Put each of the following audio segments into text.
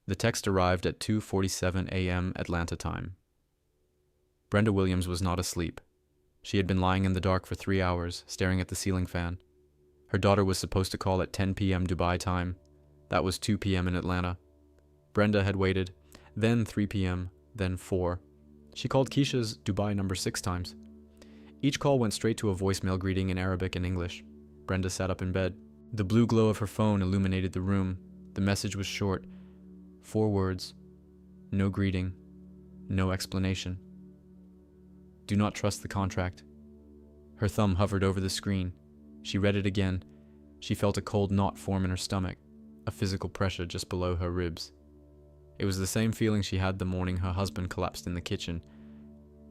The text arrived at 2:47 a.m. Atlanta time. Brenda Williams was not asleep. She had been lying in the dark for 3 hours, staring at the ceiling fan. Her daughter was supposed to call at 10 p.m. Dubai time. That was 2 p.m. in Atlanta. Brenda had waited, then 3 p.m., then 4. She called Keisha's Dubai number 6 times. Each call went straight to a voicemail greeting in Arabic and English. Brenda sat up in bed. The blue glow of her phone illuminated the room. The message was short. 4 words. No greeting. No explanation. Do not trust the contract. Her thumb hovered over the screen. She read it again. She felt a cold knot form in her stomach, a physical pressure just below her ribs. It was the same feeling she had the morning her husband collapsed in the kitchen.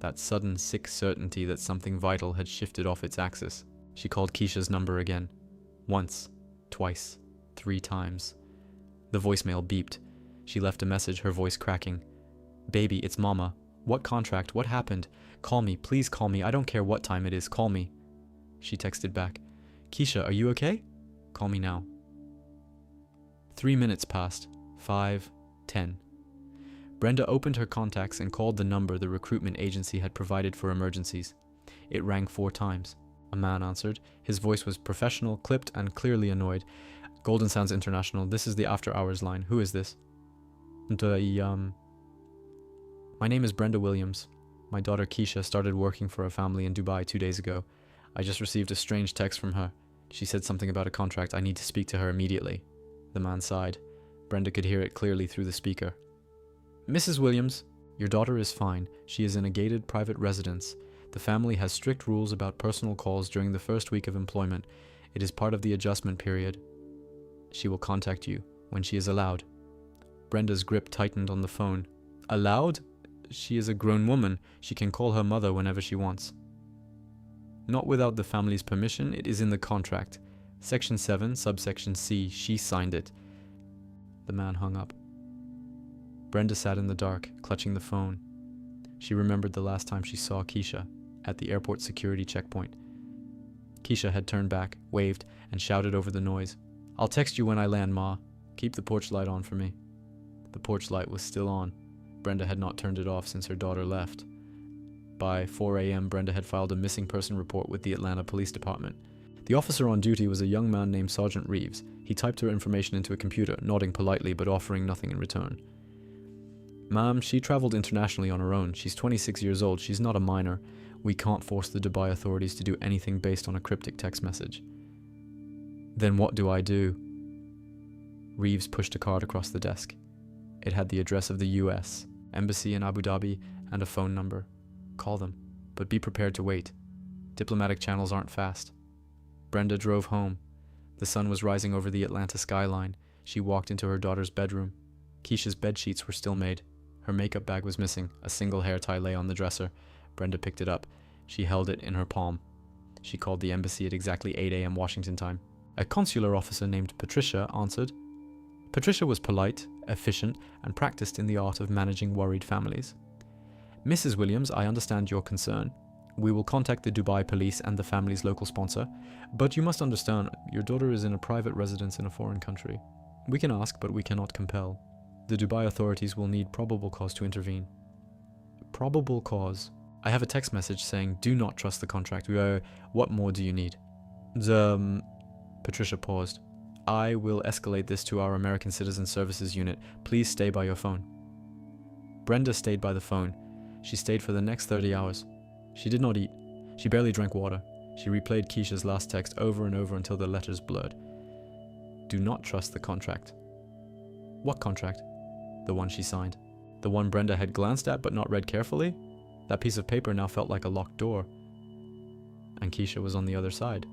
That sudden, sick certainty that something vital had shifted off its axis. She called Keisha's number again. Once, twice, 3 times. The voicemail beeped. She left a message, her voice cracking. Baby, it's Mama. What contract? What happened? Call me. Please call me. I don't care what time it is. Call me. She texted back. Keisha, are you okay? Call me now. 3 minutes passed. 5, 10. Brenda opened her contacts and called the number the recruitment agency had provided for emergencies. It rang 4 times. A man answered. His voice was professional, clipped, and clearly annoyed. Golden Sands International, this is the after-hours line. Who is this? My name is Brenda Williams. My daughter Keisha started working for a family in Dubai 2 days ago. I just received a strange text from her. She said something about a contract. I need to speak to her immediately. The man sighed. Brenda could hear it clearly through the speaker. Mrs. Williams, your daughter is fine. She is in a gated private residence. The family has strict rules about personal calls during the first week of employment. It is part of the adjustment period. She will contact you when she is allowed. Brenda's grip tightened on the phone. Allowed? She is a grown woman. She can call her mother whenever she wants. Not without the family's permission. It is in the contract. Section 7, subsection C. She signed it. The man hung up. Brenda sat in the dark, clutching the phone. She remembered the last time she saw Keisha, at the airport security checkpoint. Keisha had turned back, waved, and shouted over the noise. I'll text you when I land, Ma. Keep the porch light on for me. The porch light was still on. Brenda had not turned it off since her daughter left. By 4 a.m., Brenda had filed a missing person report with the Atlanta Police Department. The officer on duty was a young man named Sergeant Reeves. He typed her information into a computer, nodding politely but offering nothing in return. Ma'am, she traveled internationally on her own. She's 26 years old. She's not a minor. We can't force the Dubai authorities to do anything based on a cryptic text message. Then what do I do? Reeves pushed a card across the desk. It had the address of the U.S., Embassy in Abu Dhabi, and a phone number. Call them, but be prepared to wait. Diplomatic channels aren't fast. Brenda drove home. The sun was rising over the Atlanta skyline. She walked into her daughter's bedroom. Keisha's bedsheets were still made. Her makeup bag was missing. A single hair tie lay on the dresser. Brenda picked it up. She held it in her palm. She called the embassy at exactly 8 a.m. Washington time. A consular officer named Patricia answered. Patricia was polite, efficient, and practiced in the art of managing worried families. Mrs. Williams, I understand your concern. We will contact the Dubai police and the family's local sponsor, but you must understand, your daughter is in a private residence in a foreign country. We can ask, but we cannot compel. The Dubai authorities will need probable cause to intervene. Probable cause. I have a text message saying, do not trust the contract. What more do you need? Patricia paused. I will escalate this to our American Citizen Services Unit. Please stay by your phone. Brenda stayed by the phone. She stayed for the next 30 hours. She did not eat. She barely drank water. She replayed Keisha's last text over and over until the letters blurred. Do not trust the contract. What contract? The one she signed. The one Brenda had glanced at but not read carefully? That piece of paper now felt like a locked door. And Keisha was on the other side.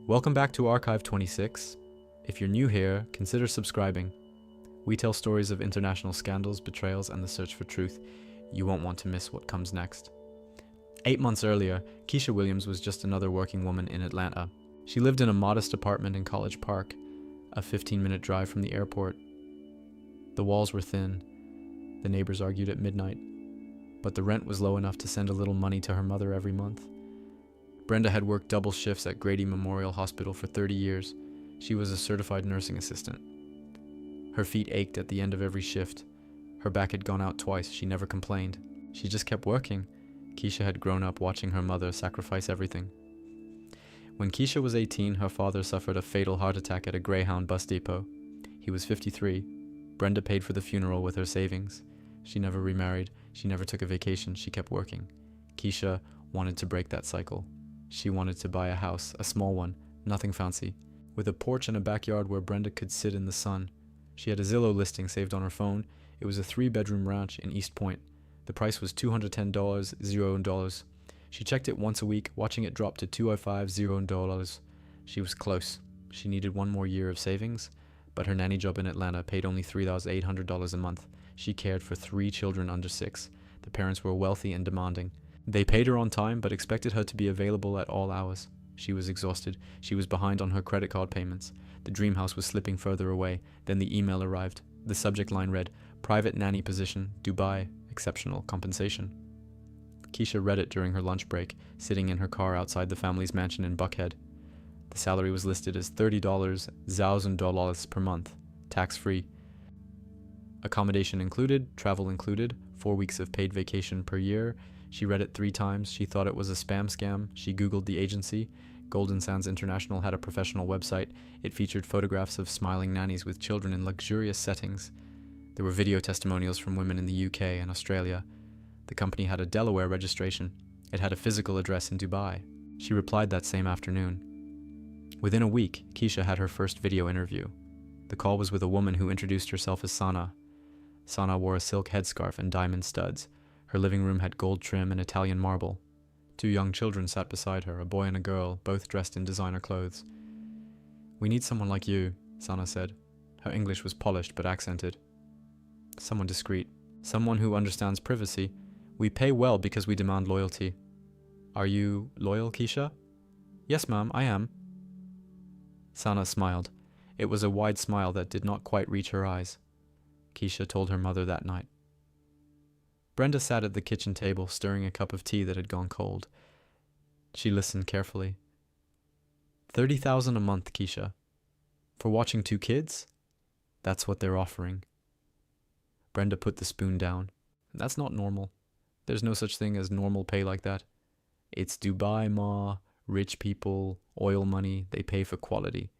Welcome back to Archive 26. If you're new here, consider subscribing. We tell stories of international scandals, betrayals, and the search for truth. You won't want to miss what comes next. 8 months earlier, Keisha Williams was just another working woman in Atlanta. She lived in a modest apartment in College Park, a 15-minute drive from the airport. The walls were thin. The neighbors argued at midnight. But the rent was low enough to send a little money to her mother every month. Brenda had worked double shifts at Grady Memorial Hospital for 30 years. She was a certified nursing assistant. Her feet ached at the end of every shift. Her back had gone out twice. She never complained. She just kept working. Keisha had grown up watching her mother sacrifice everything. When Keisha was 18, her father suffered a fatal heart attack at a Greyhound bus depot. He was 53. Brenda paid for the funeral with her savings. She never remarried. She never took a vacation. She kept working. Keisha wanted to break that cycle. She wanted to buy a house, a small one, nothing fancy, with a porch and a backyard where Brenda could sit in the sun. She had a Zillow listing saved on her phone. It was a 3-bedroom ranch in East Point. The price was $210, $0. She checked it once a week, watching it drop to $205, $0. She was close. She needed one more year of savings, but her nanny job in Atlanta paid only $3,800 a month. She cared for 3 children under 6. The parents were wealthy and demanding. They paid her on time, but expected her to be available at all hours. She was exhausted. She was behind on her credit card payments. The dream house was slipping further away. Then the email arrived. The subject line read, "Private nanny position, Dubai, exceptional compensation." Keisha read it during her lunch break, sitting in her car outside the family's mansion in Buckhead. The salary was listed as $30, $1,000 per month, tax-free. Accommodation included, travel included, 4 weeks of paid vacation per year. She read it 3 times. She thought it was a spam scam. She Googled the agency. Golden Sands International had a professional website. It featured photographs of smiling nannies with children in luxurious settings. There were video testimonials from women in the UK and Australia. The company had a Delaware registration. It had a physical address in Dubai. She replied that same afternoon. Within a week, Keisha had her first video interview. The call was with a woman who introduced herself as Sana. Sana wore a silk headscarf and diamond studs. Her living room had gold trim and Italian marble. 2 young children sat beside her, a boy and a girl, both dressed in designer clothes. "We need someone like you," Sana said. Her English was polished but accented. "Someone discreet. Someone who understands privacy. We pay well because we demand loyalty." "Are you loyal, Keisha?" "Yes, ma'am, I am." Sana smiled. It was a wide smile that did not quite reach her eyes. Keisha told her mother that night. Brenda sat at the kitchen table, stirring a cup of tea that had gone cold. She listened carefully. $30,000 a month, Keisha. For watching 2 kids? That's what they're offering. Brenda put the spoon down. That's not normal. There's no such thing as normal pay like that. It's Dubai, ma. Rich people, oil money, they pay for quality.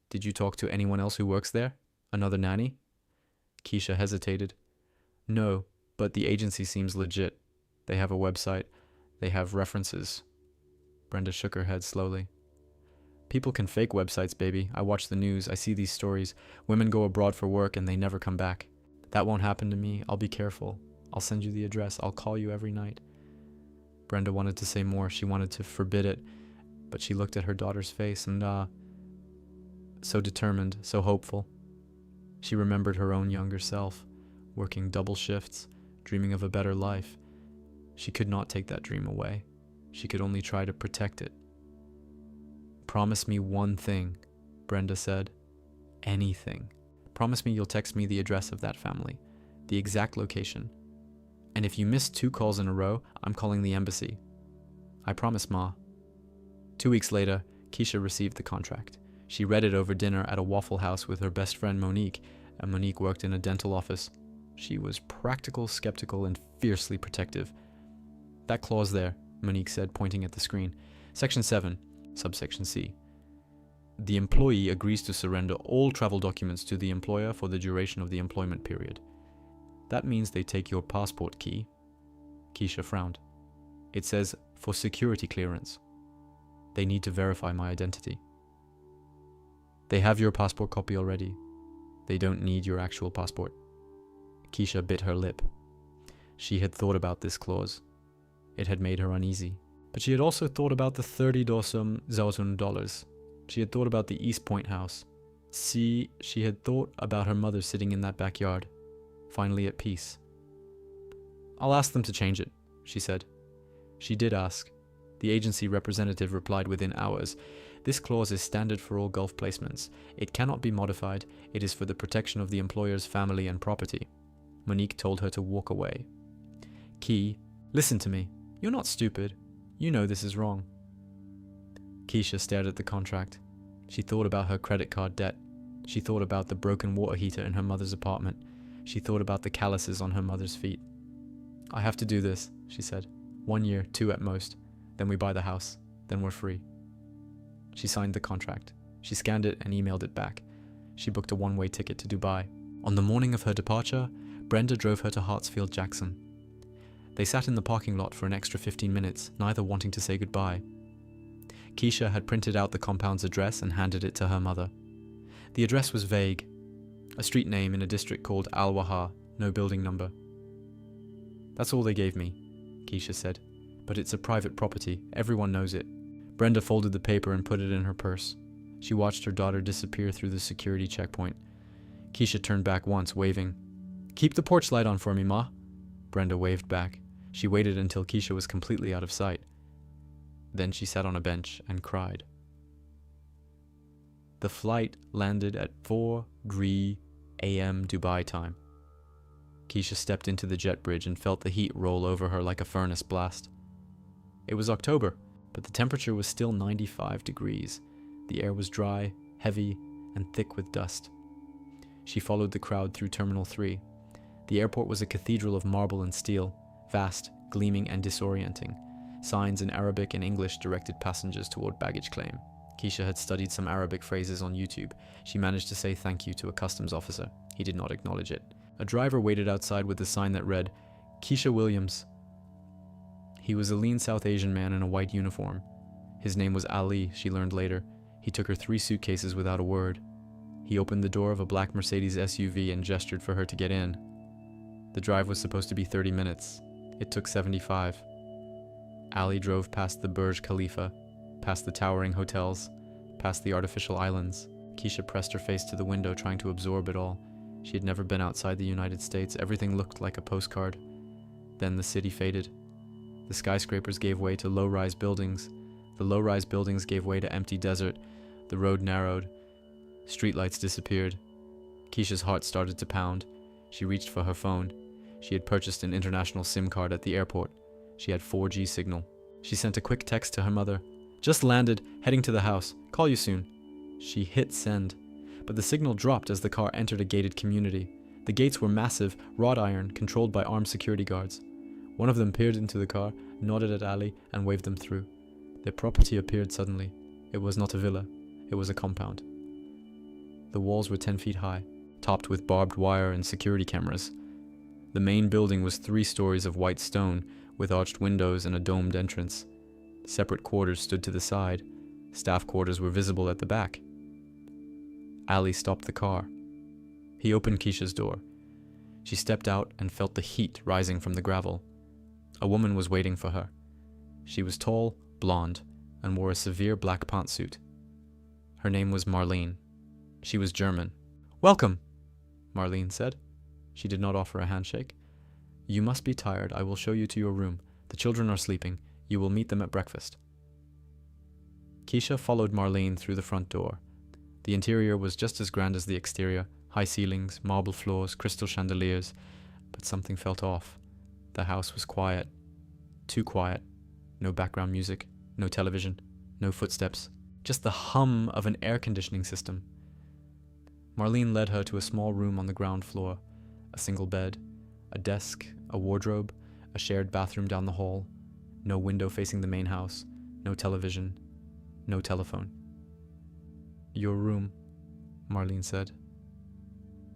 Did you talk to anyone else who works there? Another nanny? Keisha hesitated. No, but the agency seems legit. They have a website. They have references. Brenda shook her head slowly. People can fake websites, baby. I watch the news. I see these stories. Women go abroad for work and they never come back. That won't happen to me. I'll be careful. I'll send you the address. I'll call you every night. Brenda wanted to say more. She wanted to forbid it, but she looked at her daughter's face and, so determined, so hopeful. She remembered her own younger self, working double shifts, dreaming of a better life. She could not take that dream away. She could only try to protect it. "Promise me one thing," Brenda said. "Anything. Promise me you'll text me the address of that family, the exact location. And if you miss 2 calls in a row, I'm calling the embassy." "I promise, Ma." 2 weeks later, Keisha received the contract. She read it over dinner at a Waffle House with her best friend Monique, and Monique worked in a dental office. She was practical, skeptical, and fiercely protective. "That clause there," Monique said, pointing at the screen. "Section 7, subsection C. The employee agrees to surrender all travel documents to the employer for the duration of the employment period. That means they take your passport key." Keisha frowned. "It says, for security clearance. They need to verify my identity." "They have your passport copy already. They don't need your actual passport." Keisha bit her lip. She had thought about this clause. It had made her uneasy. But she had also thought about the $30,000. She had thought about the East Point house. She had thought about her mother sitting in that backyard, finally at peace. "I'll ask them to change it," she said. She did ask. The agency representative replied within hours. "This clause is standard for all Gulf placements. It cannot be modified. It is for the protection of the employer's family and property." Monique told her to walk away. "Key, listen to me. You're not stupid. You know this is wrong." Keisha stared at the contract. She thought about her credit card debt. She thought about the broken water heater in her mother's apartment. She thought about the calluses on her mother's feet. "I have to do this," she said. "1 year, 2 at most. Then we buy the house. Then we're free." She signed the contract. She scanned it and emailed it back. She booked a one-way ticket to Dubai. On the morning of her departure, Brenda drove her to Hartsfield Jackson. They sat in the parking lot for an extra 15 minutes, neither wanting to say goodbye. Keisha had printed out the compound's address and handed it to her mother. The address was vague. A street name in a district called Al-Waha, no building number. "That's all they gave me," Keisha said. "But it's a private property. Everyone knows it." Brenda folded the paper and put it in her purse. She watched her daughter disappear through the security checkpoint. Keisha turned back once, waving. "Keep the porch light on for me, Ma." Brenda waved back. She waited until Keisha was completely out of sight. Then she sat on a bench and cried. The flight landed at 4:03 a.m. Dubai time. Keisha stepped into the jet bridge and felt the heat roll over her like a furnace blast. It was October, but the temperature was still 95 degrees. The air was dry, heavy, and thick with dust. She followed the crowd through Terminal 3. The airport was a cathedral of marble and steel, vast, gleaming, and disorienting. Signs in Arabic and English directed passengers toward baggage claim. Keisha had studied some Arabic phrases on YouTube. She managed to say thank you to a customs officer. He did not acknowledge it. A driver waited outside with a sign that read, "Keisha Williams." He was a lean South Asian man in a white uniform. His name was Ali, she learned later. He took her 3 suitcases without a word. He opened the door of a black Mercedes SUV and gestured for her to get in. The drive was supposed to be 30 minutes. It took 75. Ali drove past the Burj Khalifa, past the towering hotels, past the artificial islands. Keisha pressed her face to the window, trying to absorb it all. She had never been outside the United States. Everything looked like a postcard. Then the city faded. The skyscrapers gave way to low-rise buildings. The low-rise buildings gave way to empty desert. The road narrowed. Streetlights disappeared. Keisha's heart started to pound. She reached for her phone. She had purchased an international SIM card at the airport. She had 4G signal. She sent a quick text to her mother. "Just landed, heading to the house. Call you soon." She hit send, but the signal dropped as the car entered a gated community. The gates were massive, wrought iron, controlled by armed security guards. One of them peered into the car, nodded at Ali, and waved them through. Their property appeared suddenly. It was not a villa. It was a compound. The walls were 10 feet high, topped with barbed wire and security cameras. The main building was 3 stories of white stone, with arched windows and a domed entrance. Separate quarters stood to the side. Staff quarters were visible at the back. Ali stopped the car. He opened Keisha's door. She stepped out and felt the heat rising from the gravel. A woman was waiting for her. She was tall, blonde, and wore a severe black pantsuit. Her name was Marlene. She was German. "Welcome," Marlene said. She did not offer a handshake. "You must be tired. I will show you to your room. The children are sleeping. You will meet them at breakfast." Keisha followed Marlene through the front door. The interior was just as grand as the exterior. High ceilings, marble floors, crystal chandeliers. But something felt off. The house was quiet. Too quiet. No background music. No television. No footsteps. Just the hum of an air conditioning system. Marlene led her to a small room on the ground floor. A single bed, a desk, a wardrobe, a shared bathroom down the hall. No window facing the main house. No television. No telephone. "Your room," Marlene said.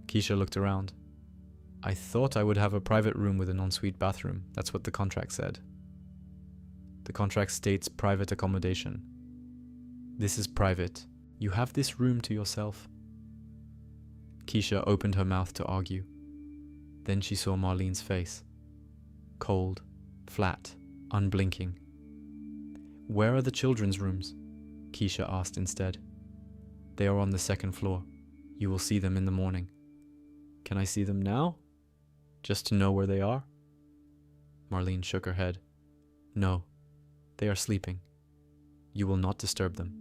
Keisha looked around. "I thought I would have a private room with an ensuite bathroom. That's what the contract said." "The contract states private accommodation." "This is private. You have this room to yourself." Keisha opened her mouth to argue. Then she saw Marlene's face. Cold, flat, unblinking. "Where are the children's rooms?" Keisha asked instead. "They are on the 2nd floor. You will see them in the morning." "Can I see them now? Just to know where they are?" Marlene shook her head. "No, they are sleeping. You will not disturb them."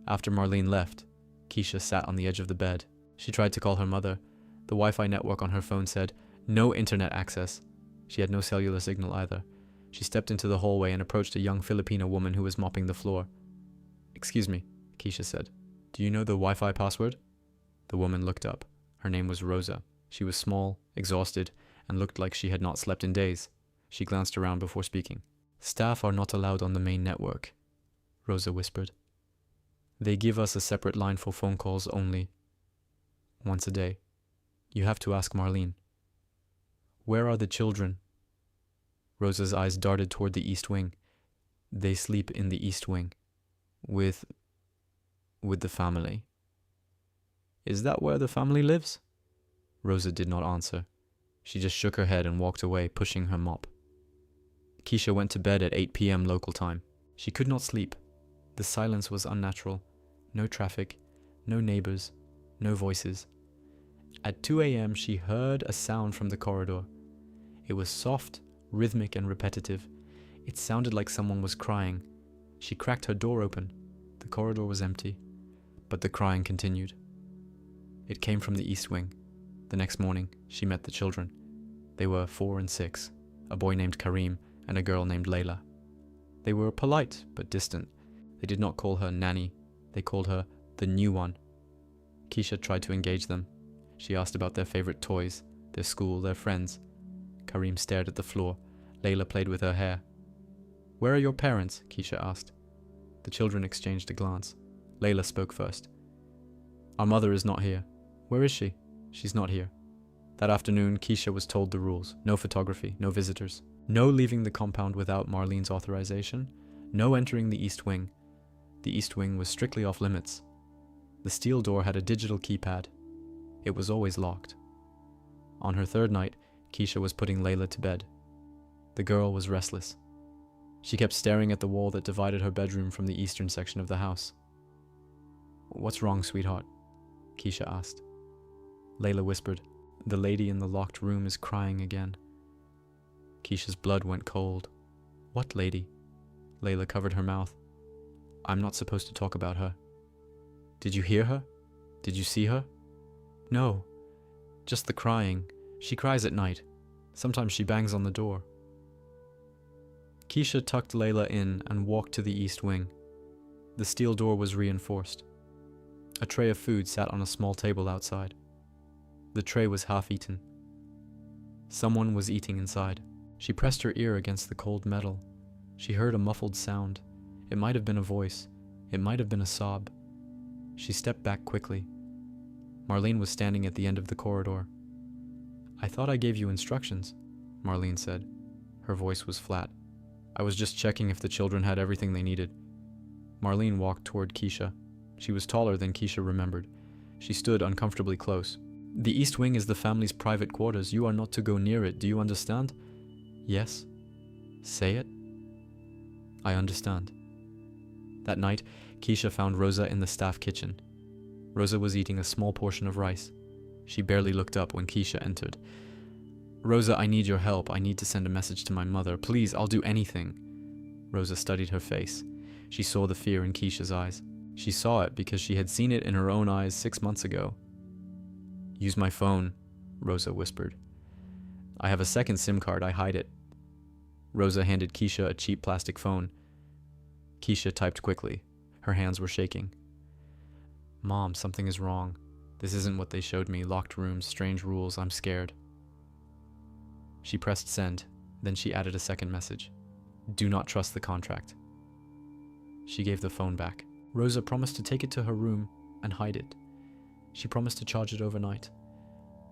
After Marlene left, Keisha sat on the edge of the bed. She tried to call her mother. The Wi-Fi network on her phone said, "No internet access." She had no cellular signal either. She stepped into the hallway and approached a young Filipino woman who was mopping the floor. "Excuse me," Keisha said. Do you know the Wi-Fi password? The woman looked up. Her name was Rosa. She was small, exhausted, and looked like she had not slept in days. She glanced around before speaking. Staff are not allowed on the main network, Rosa whispered. They give us a separate line for phone calls only. Once a day. You have to ask Marlene. Where are the children? Rosa's eyes darted toward the east wing. They sleep in the east wing. With the family. Is that where the family lives? Rosa did not answer. She just shook her head and walked away, pushing her mop. Keisha went to bed at 8 p.m. local time. She could not sleep. The silence was unnatural. No traffic, no neighbors, no voices. At 2 a.m. she heard a sound from the corridor. It was soft, rhythmic, and repetitive. It sounded like someone was crying. She cracked her door open. The corridor was empty, but the crying continued. It came from the east wing. The next morning, she met the children. They were 4 and 6, a boy named Karim and a girl named Layla. They were polite but distant. They did not call her Nanny. They called her the new one. Keisha tried to engage them. She asked about their favorite toys, their school, their friends. Karim stared at the floor. Layla played with her hair. Where are your parents? Keisha asked. The children exchanged a glance. Layla spoke first. Our mother is not here. Where is she? She's not here. That afternoon, Keisha was told the rules. No photography, no visitors. No leaving the compound without Marlene's authorization. No entering the east wing. The east wing was strictly off limits. The steel door had a digital keypad. It was always locked. On her third night, Keisha was putting Layla to bed. The girl was restless. She kept staring at the wall that divided her bedroom from the eastern section of the house. What's wrong, sweetheart? Keisha asked. Layla whispered, The lady in the locked room is crying again. Keisha's blood went cold. What lady? Layla covered her mouth. I'm not supposed to talk about her. Did you hear her? Did you see her? No. Just the crying. She cries at night. Sometimes she bangs on the door. Keisha tucked Layla in and walked to the east wing. The steel door was reinforced. A tray of food sat on a small table outside. The tray was half-eaten. Someone was eating inside. She pressed her ear against the cold metal. She heard a muffled sound. It might have been a voice. It might have been a sob. She stepped back quickly. Marlene was standing at the end of the corridor. I thought I gave you instructions, Marlene said. Her voice was flat. I was just checking if the children had everything they needed. Marlene walked toward Keisha. She was taller than Keisha remembered. She stood uncomfortably close. The east wing is the family's private quarters. You are not to go near it. Do you understand? Yes. Say it. I understand. That night, Keisha found Rosa in the staff kitchen. Rosa was eating a small portion of rice. She barely looked up when Keisha entered. Rosa, I need your help. I need to send a message to my mother. Please, I'll do anything. Rosa studied her face. She saw the fear in Keisha's eyes. She saw it because she had seen it in her own eyes 6 months ago. Use my phone, Rosa whispered. I have a second SIM card. I hide it. Rosa handed Keisha a cheap plastic phone. Keisha typed quickly. Her hands were shaking. Mom, something is wrong. This isn't what they showed me. Locked rooms, strange rules. I'm scared. She pressed send. Then she added a second message. Do not trust the contract. She gave the phone back. Rosa promised to take it to her room and hide it. She promised to charge it overnight.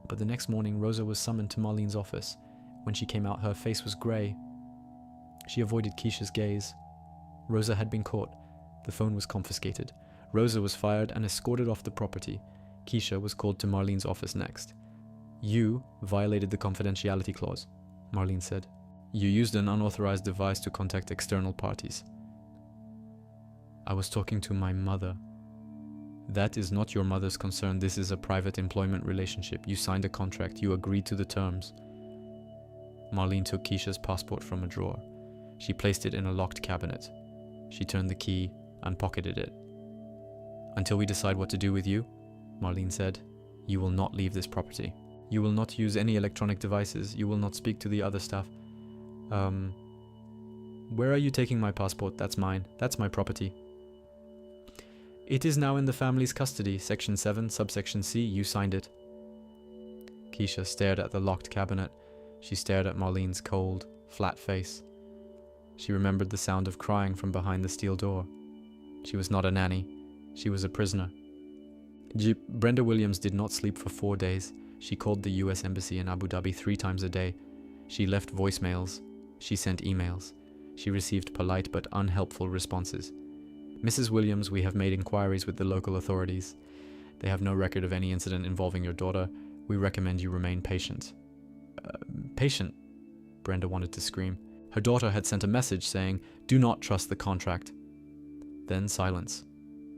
But the next morning, Rosa was summoned to Marlene's office. When she came out, her face was grey. She avoided Keisha's gaze. Rosa had been caught. The phone was confiscated. Rosa was fired and escorted off the property. Keisha was called to Marlene's office next. You violated the confidentiality clause, Marlene said. You used an unauthorized device to contact external parties. I was talking to my mother. That is not your mother's concern. This is a private employment relationship. You signed a contract. You agreed to the terms. Marlene took Keisha's passport from a drawer. She placed it in a locked cabinet. She turned the key and pocketed it. Until we decide what to do with you, Marlene said, you will not leave this property. You will not use any electronic devices. You will not speak to the other staff. Where are you taking my passport? That's mine. That's my property. It is now in the family's custody, Section 7, Subsection C, you signed it. Keisha stared at the locked cabinet. She stared at Marlene's cold, flat face. She remembered the sound of crying from behind the steel door. She was not a nanny. She was a prisoner. Brenda Williams did not sleep for 4 days. She called the US Embassy in Abu Dhabi 3 times a day. She left voicemails. She sent emails. She received polite but unhelpful responses. Mrs. Williams, we have made inquiries with the local authorities. They have no record of any incident involving your daughter. We recommend you remain patient. Patient? Brenda wanted to scream. Her daughter had sent a message saying, do not trust the contract. Then silence.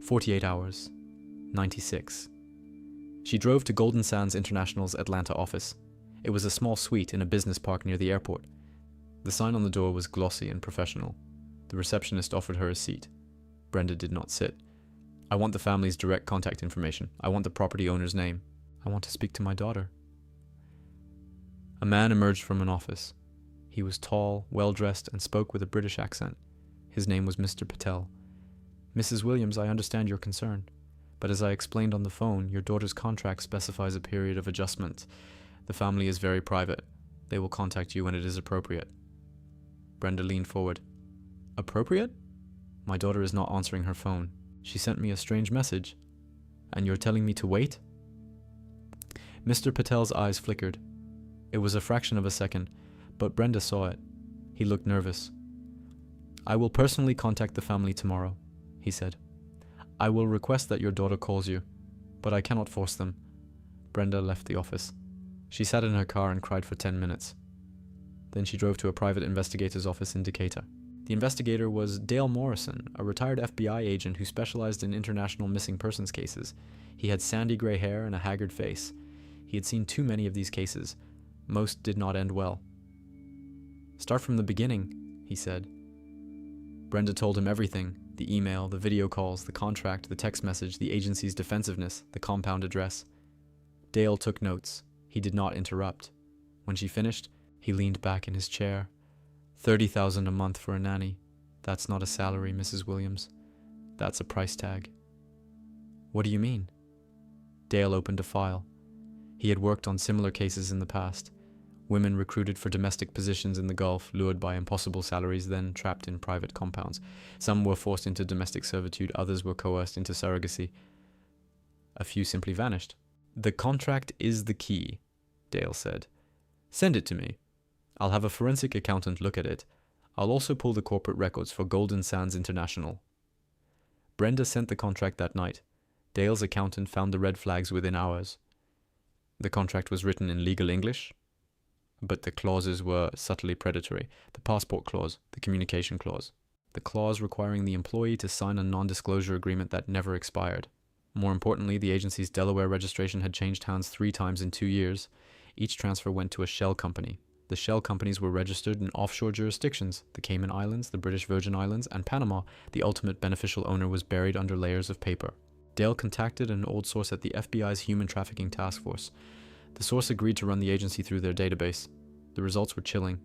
48 hours. 96. She drove to Golden Sands International's Atlanta office. It was a small suite in a business park near the airport. The sign on the door was glossy and professional. The receptionist offered her a seat. Brenda did not sit. I want the family's direct contact information. I want the property owner's name. I want to speak to my daughter. A man emerged from an office. He was tall, well-dressed, and spoke with a British accent. His name was Mr. Patel. Mrs. Williams, I understand your concern, but as I explained on the phone, your daughter's contract specifies a period of adjustment. The family is very private. They will contact you when it is appropriate. Brenda leaned forward. Appropriate? My daughter is not answering her phone. She sent me a strange message. And you're telling me to wait? Mr. Patel's eyes flickered. It was a fraction of a second, but Brenda saw it. He looked nervous. I will personally contact the family tomorrow, he said. I will request that your daughter calls you, but I cannot force them. Brenda left the office. She sat in her car and cried for 10 minutes. Then she drove to a private investigator's office in Decatur. The investigator was Dale Morrison, a retired FBI agent who specialized in international missing persons cases. He had sandy gray hair and a haggard face. He had seen too many of these cases. Most did not end well. Start from the beginning, he said. Brenda told him everything: the email, the video calls, the contract, the text message, the agency's defensiveness, the compound address. Dale took notes. He did not interrupt. When she finished, he leaned back in his chair. $30,000 a month for a nanny. That's not a salary, Mrs. Williams. That's a price tag. What do you mean? Dale opened a file. He had worked on similar cases in the past. Women recruited for domestic positions in the Gulf, lured by impossible salaries, then trapped in private compounds. Some were forced into domestic servitude, others were coerced into surrogacy. A few simply vanished. The contract is the key, Dale said. Send it to me. I'll have a forensic accountant look at it. I'll also pull the corporate records for Golden Sands International. Brenda sent the contract that night. Dale's accountant found the red flags within hours. The contract was written in legal English, but the clauses were subtly predatory. The passport clause, the communication clause, the clause requiring the employee to sign a non-disclosure agreement that never expired. More importantly, the agency's Delaware registration had changed hands 3 times in 2 years. Each transfer went to a shell company. The shell companies were registered in offshore jurisdictions: the Cayman Islands, the British Virgin Islands, and Panama. The ultimate beneficial owner was buried under layers of paper. Dale contacted an old source at the FBI's Human Trafficking Task Force. The source agreed to run the agency through their database. The results were chilling.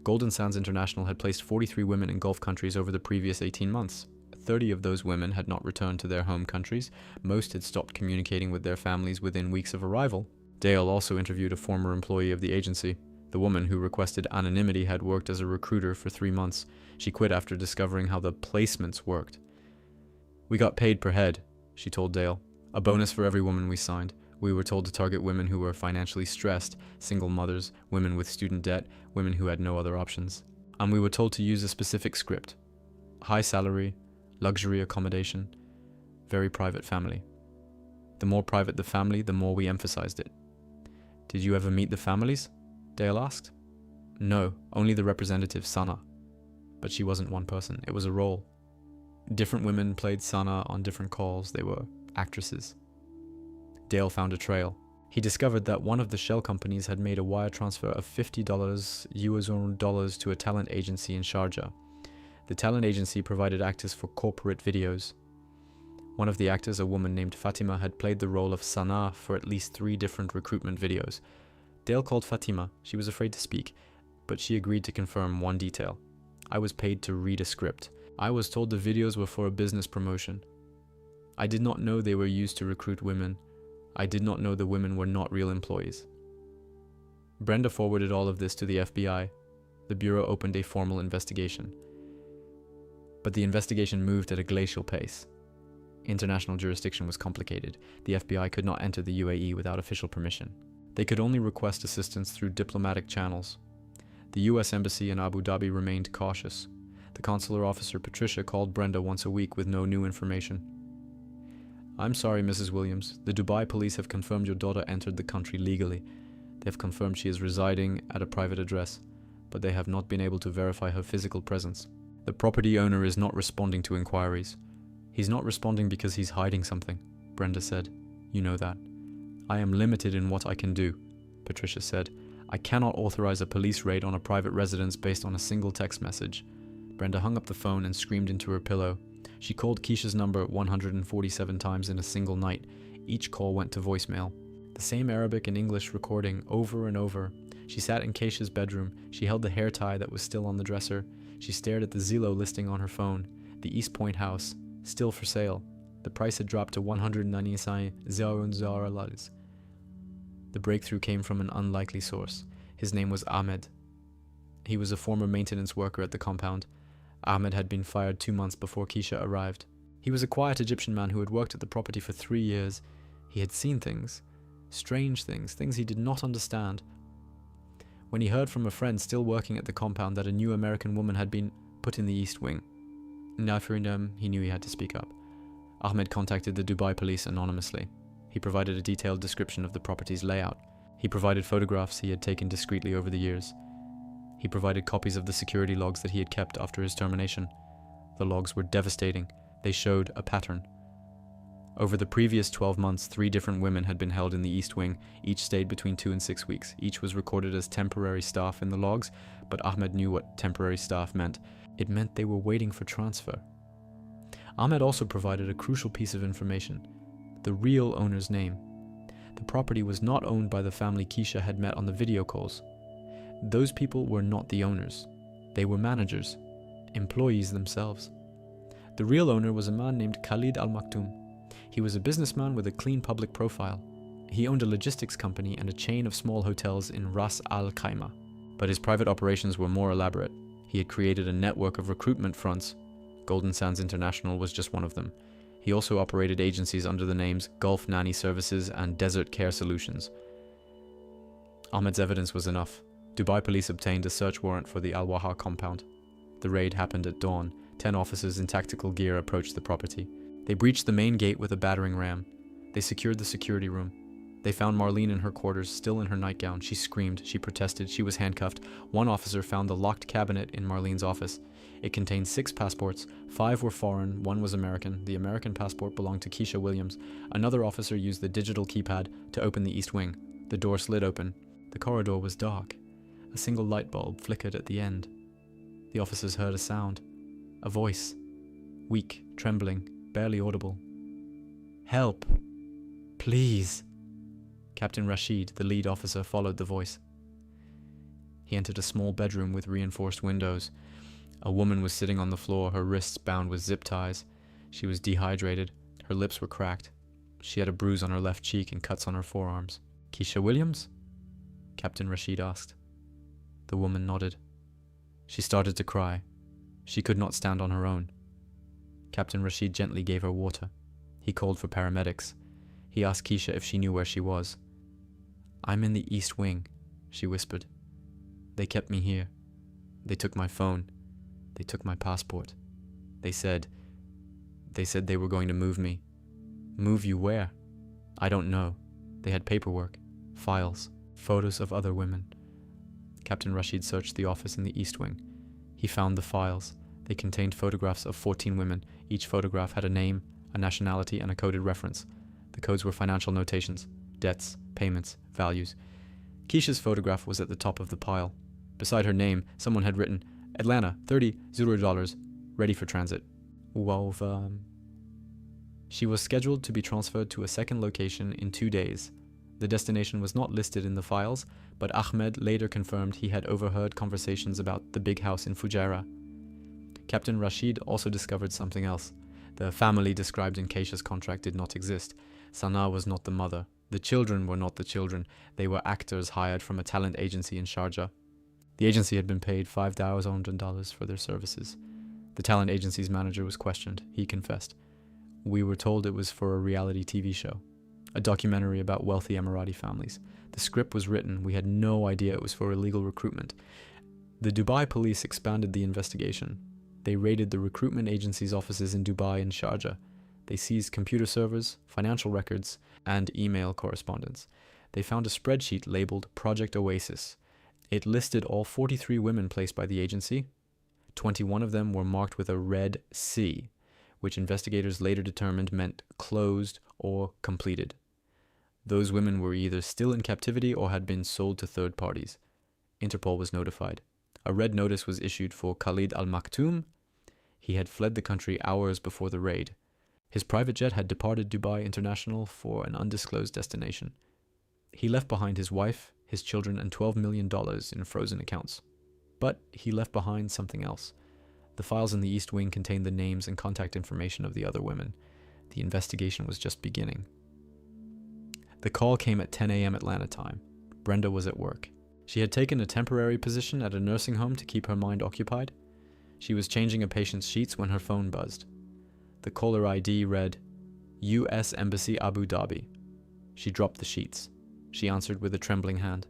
Golden Sands International had placed 43 women in Gulf countries over the previous 18 months. 30 of those women had not returned to their home countries. Most had stopped communicating with their families within weeks of arrival. Dale also interviewed a former employee of the agency. The woman who requested anonymity had worked as a recruiter for 3 months. She quit after discovering how the placements worked. We got paid per head, she told Dale. A bonus for every woman we signed. We were told to target women who were financially stressed, single mothers, women with student debt, women who had no other options. And we were told to use a specific script. High salary, luxury accommodation, very private family. The more private the family, the more we emphasized it. Did you ever meet the families? Dale asked. No, only the representative, Sana. But she wasn't one person, it was a role. Different women played Sana on different calls. They were actresses. Dale found a trail. He discovered that one of the shell companies had made a wire transfer of $50 US to a talent agency in Sharjah. The talent agency provided actors for corporate videos. One of the actors, a woman named Fatima, had played the role of Sana for at least 3 different recruitment videos. Dale called Fatima. She was afraid to speak, but she agreed to confirm one detail. I was paid to read a script. I was told the videos were for a business promotion. I did not know they were used to recruit women. I did not know the women were not real employees. Brenda forwarded all of this to the FBI. The Bureau opened a formal investigation. But the investigation moved at a glacial pace. International jurisdiction was complicated. The FBI could not enter the UAE without official permission. They could only request assistance through diplomatic channels. The US Embassy in Abu Dhabi remained cautious. The consular officer Patricia called Brenda once a week with no new information. "I'm sorry, Mrs. Williams. The Dubai police have confirmed your daughter entered the country legally. They have confirmed she is residing at a private address, but they have not been able to verify her physical presence. The property owner is not responding to inquiries. He's not responding because he's hiding something," Brenda said. "You know that." "I am limited in what I can do," Patricia said. "I cannot authorize a police raid on a private residence based on a single text message." Brenda hung up the phone and screamed into her pillow. She called Keisha's number 147 times in a single night. Each call went to voicemail. The same Arabic and English recording over and over. She sat in Keisha's bedroom. She held the hair tie that was still on the dresser. She stared at the Zillow listing on her phone. The East Point house, still for sale. The price had dropped to 195,000 riyals. The breakthrough came from an unlikely source. His name was Ahmed. He was a former maintenance worker at the compound. Ahmed had been fired 2 months before Keisha arrived. He was a quiet Egyptian man who had worked at the property for 3 years. He had seen things, strange things, things he did not understand. When he heard from a friend still working at the compound that a new American woman had been put in the East Wing, he knew he had to speak up. Ahmed contacted the Dubai police anonymously. He provided a detailed description of the property's layout. He provided photographs he had taken discreetly over the years. He provided copies of the security logs that he had kept after his termination. The logs were devastating. They showed a pattern. Over the previous 12 months, 3 different women had been held in the East Wing. Each stayed between 2 and 6 weeks. Each was recorded as temporary staff in the logs, but Ahmed knew what temporary staff meant. It meant they were waiting for transfer. Ahmed also provided a crucial piece of information: the real owner's name. The property was not owned by the family Keisha had met on the video calls. Those people were not the owners. They were managers, employees themselves. The real owner was a man named Khalid Al Maktoum. He was a businessman with a clean public profile. He owned a logistics company and a chain of small hotels in Ras Al Khaimah. But his private operations were more elaborate. He had created a network of recruitment fronts. Golden Sands International was just one of them. He also operated agencies under the names Gulf Nanny Services and Desert Care Solutions. Ahmed's evidence was enough. Dubai police obtained a search warrant for the Al Waha compound. The raid happened at dawn. 10 officers in tactical gear approached the property. They breached the main gate with a battering ram. They secured the security room. They found Marlene in her quarters, still in her nightgown. She screamed, she protested, she was handcuffed. One officer found the locked cabinet in Marlene's office. It contained 6 passports. 5 were foreign, 1 was American. The American passport belonged to Keisha Williams. Another officer used the digital keypad to open the East Wing. The door slid open. The corridor was dark. A single light bulb flickered at the end. The officers heard a sound. A voice. Weak, trembling, barely audible. "Help! Please!" Captain Rashid, the lead officer, followed the voice. He entered a small bedroom with reinforced windows. A woman was sitting on the floor, her wrists bound with zip ties. She was dehydrated. Her lips were cracked. She had a bruise on her left cheek and cuts on her forearms. "Keisha Williams?" Captain Rashid asked. The woman nodded. She started to cry. She could not stand on her own. Captain Rashid gently gave her water. He called for paramedics. He asked Keisha if she knew where she was. "I'm in the East Wing," she whispered. "They kept me here. They took my phone. They took my passport. They said they were going to move me." "Move you where?" "I don't know. They had paperwork, files, photos of other women." Captain Rashid searched the office in the East Wing. He found the files. They contained photographs of 14 women. Each photograph had a name, a nationality, and a coded reference. The codes were financial notations, debts, payments, values. Keisha's photograph was at the top of the pile. Beside her name, someone had written, "Atlanta, $30, ready for transit." She was scheduled to be transferred to a second location in 2 days. The destination was not listed in the files, but Ahmed later confirmed he had overheard conversations about the big house in Fujairah. Captain Rashid also discovered something else. The family described in Keisha's contract did not exist. Sana was not the mother. The children were not the children. They were actors hired from a talent agency in Sharjah. The agency had been paid $5,000 for their services. The talent agency's manager was questioned. He confessed. We were told it was for a reality TV show, a documentary about wealthy Emirati families. The script was written. We had no idea it was for illegal recruitment. The Dubai police expanded the investigation. They raided the recruitment agency's offices in Dubai and Sharjah. They seized computer servers, financial records, and email correspondence. They found a spreadsheet labeled Project Oasis. It listed all 43 women placed by the agency. 21 of them were marked with a red C, which investigators later determined meant closed or completed. Those women were either still in captivity or had been sold to third parties. Interpol was notified. A red notice was issued for Khalid Al-Maktoum. He had fled the country hours before the raid. His private jet had departed Dubai International for an undisclosed destination. He left behind his wife, his children, and $12 million in frozen accounts. But he left behind something else. The files in the East Wing contained the names and contact information of the other women. The investigation was just beginning. The call came at 10 a.m. Atlanta time. Brenda was at work. She had taken a temporary position at a nursing home to keep her mind occupied. She was changing a patient's sheets when her phone buzzed. The caller ID read, U.S. Embassy Abu Dhabi. She dropped the sheets. She answered with a trembling hand.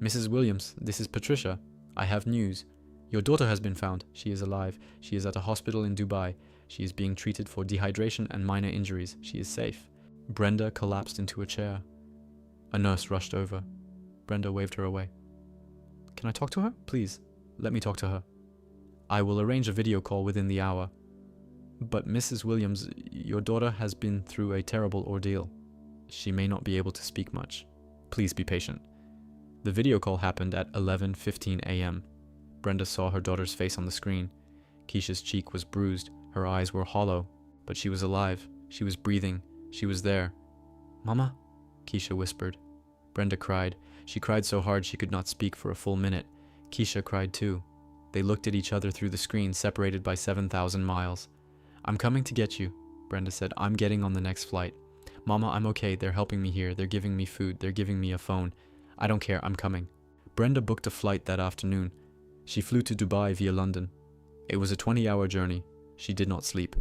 Mrs. Williams, this is Patricia. I have news. Your daughter has been found. She is alive. She is at a hospital in Dubai. She is being treated for dehydration and minor injuries. She is safe. Brenda collapsed into a chair. A nurse rushed over. Brenda waved her away. Can I talk to her? Please, let me talk to her. I will arrange a video call within the hour. But Mrs. Williams, your daughter has been through a terrible ordeal. She may not be able to speak much. Please be patient. The video call happened at 11:15 a.m. Brenda saw her daughter's face on the screen. Keisha's cheek was bruised. Her eyes were hollow. But she was alive. She was breathing. She was there. Mama? Keisha whispered. Brenda cried. She cried so hard she could not speak for a full minute. Keisha cried too. They looked at each other through the screen, separated by 7,000 miles. I'm coming to get you, Brenda said. I'm getting on the next flight. Mama, I'm okay. They're helping me here. They're giving me food. They're giving me a phone. I don't care. I'm coming. Brenda booked a flight that afternoon. She flew to Dubai via London. It was a 20-hour journey. She did not sleep.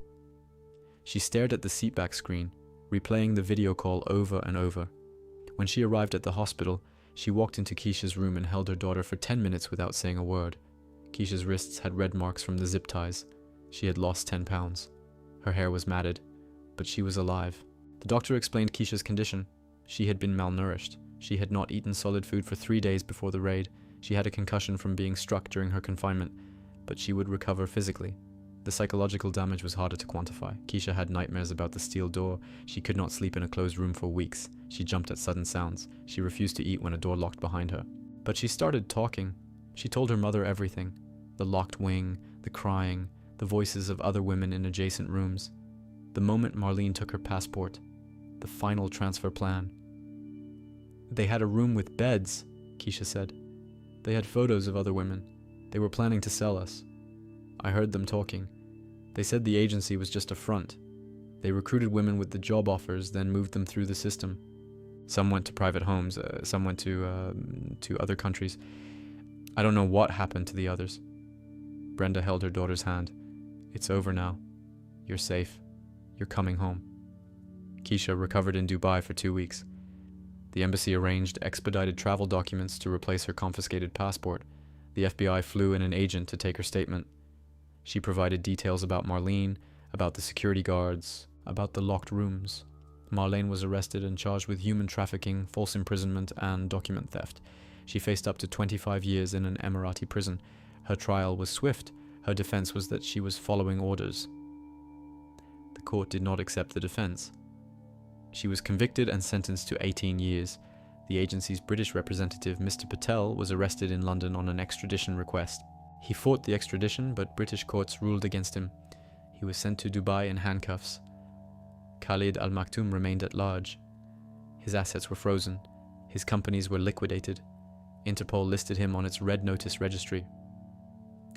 She stared at the seatback screen, replaying the video call over and over. When she arrived at the hospital, she walked into Keisha's room and held her daughter for 10 minutes without saying a word. Keisha's wrists had red marks from the zip ties. She had lost 10 pounds. Her hair was matted, but she was alive. The doctor explained Keisha's condition. She had been malnourished. She had not eaten solid food for 3 days before the raid. She had a concussion from being struck during her confinement, but she would recover physically. The psychological damage was harder to quantify. Keisha had nightmares about the steel door. She could not sleep in a closed room for weeks. She jumped at sudden sounds. She refused to eat when a door locked behind her. But she started talking. She told her mother everything. The locked wing, the crying, the voices of other women in adjacent rooms. The moment Marlene took her passport. The final transfer plan. They had a room with beds, Keisha said. They had photos of other women. They were planning to sell us. I heard them talking. They said the agency was just a front. They recruited women with the job offers, then moved them through the system. Some went to private homes, some went to other countries. I don't know what happened to the others. Brenda held her daughter's hand. It's over now. You're safe. You're coming home. Keisha recovered in Dubai for 2 weeks. The embassy arranged expedited travel documents to replace her confiscated passport. The FBI flew in an agent to take her statement. She provided details about Marlene, about the security guards, about the locked rooms. Marlene was arrested and charged with human trafficking, false imprisonment, and document theft. She faced up to 25 years in an Emirati prison. Her trial was swift. Her defense was that she was following orders. The court did not accept the defense. She was convicted and sentenced to 18 years. The agency's British representative, Mr. Patel, was arrested in London on an extradition request. He fought the extradition, but British courts ruled against him. He was sent to Dubai in handcuffs. Khalid Al-Maktoum remained at large. His assets were frozen. His companies were liquidated. Interpol listed him on its red notice registry.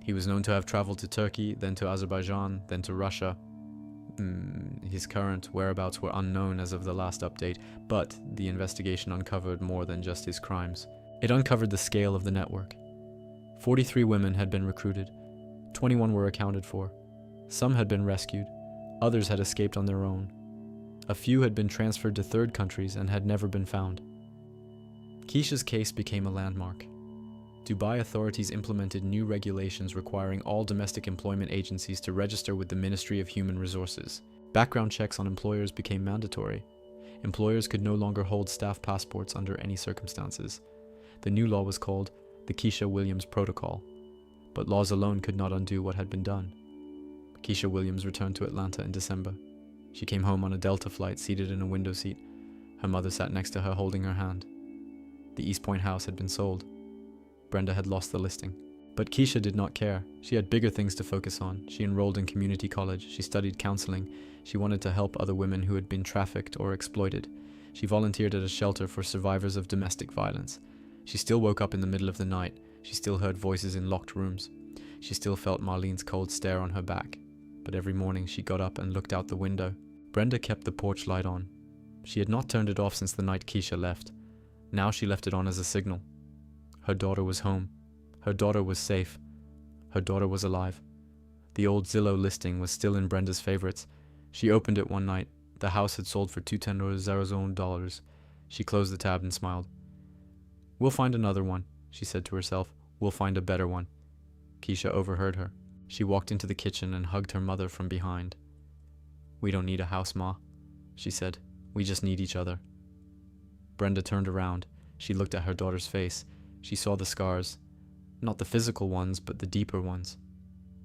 He was known to have traveled to Turkey, then to Azerbaijan, then to Russia. His current whereabouts were unknown as of the last update, but the investigation uncovered more than just his crimes. It uncovered the scale of the network. 43 women had been recruited. 21 were accounted for. Some had been rescued. Others had escaped on their own. A few had been transferred to third countries and had never been found. Keisha's case became a landmark. Dubai authorities implemented new regulations requiring all domestic employment agencies to register with the Ministry of Human Resources. Background checks on employers became mandatory. Employers could no longer hold staff passports under any circumstances. The new law was called the Keisha Williams Protocol, but laws alone could not undo what had been done. Keisha Williams returned to Atlanta in December. She came home on a Delta flight seated in a window seat. Her mother sat next to her holding her hand. The East Point house had been sold. Brenda had lost the listing. But Keisha did not care. She had bigger things to focus on. She enrolled in community college. She studied counseling. She wanted to help other women who had been trafficked or exploited. She volunteered at a shelter for survivors of domestic violence. She still woke up in the middle of the night. She still heard voices in locked rooms. She still felt Marlene's cold stare on her back. But every morning she got up and looked out the window. Brenda kept the porch light on. She had not turned it off since the night Keisha left. Now she left it on as a signal. Her daughter was home. Her daughter was safe. Her daughter was alive. The old Zillow listing was still in Brenda's favorites. She opened it one night. The house had sold for $210,000. She closed the tab and smiled. "We'll find another one," she said to herself. "We'll find a better one." Keisha overheard her. She walked into the kitchen and hugged her mother from behind. "We don't need a house, Ma," she said. "We just need each other." Brenda turned around. She looked at her daughter's face. She saw the scars. Not the physical ones, but the deeper ones.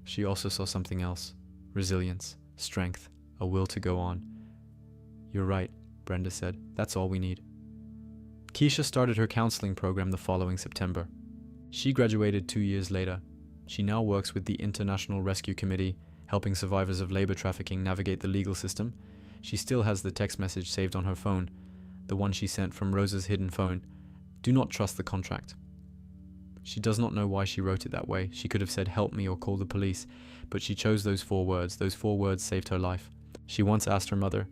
She also saw something else. Resilience, strength, a will to go on. "You're right," Brenda said. "That's all we need." Keisha started her counseling program the following September. She graduated 2 years later. She now works with the International Rescue Committee, helping survivors of labor trafficking navigate the legal system. She still has the text message saved on her phone, the one she sent from Rosa's hidden phone. "Do not trust the contract." She does not know why she wrote it that way. She could have said "help me" or "call the police," but she chose those 4 words. Those 4 words saved her life. She once asked her mother,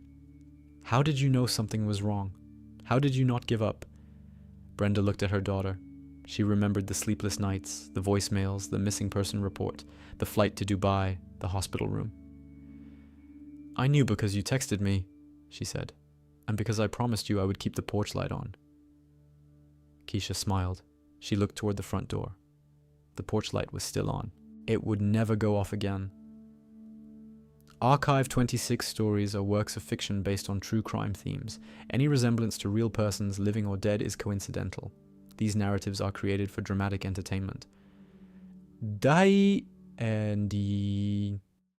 "How did you know something was wrong? How did you not give up?" Brenda looked at her daughter. She remembered the sleepless nights, the voicemails, the missing person report, the flight to Dubai, the hospital room. "I knew because you texted me," she said, "and because I promised you I would keep the porch light on." Keisha smiled. She looked toward the front door. The porch light was still on. It would never go off again. Archive 26 stories are works of fiction based on true crime themes. Any resemblance to real persons, living or dead, is coincidental. These narratives are created for dramatic entertainment. Dai and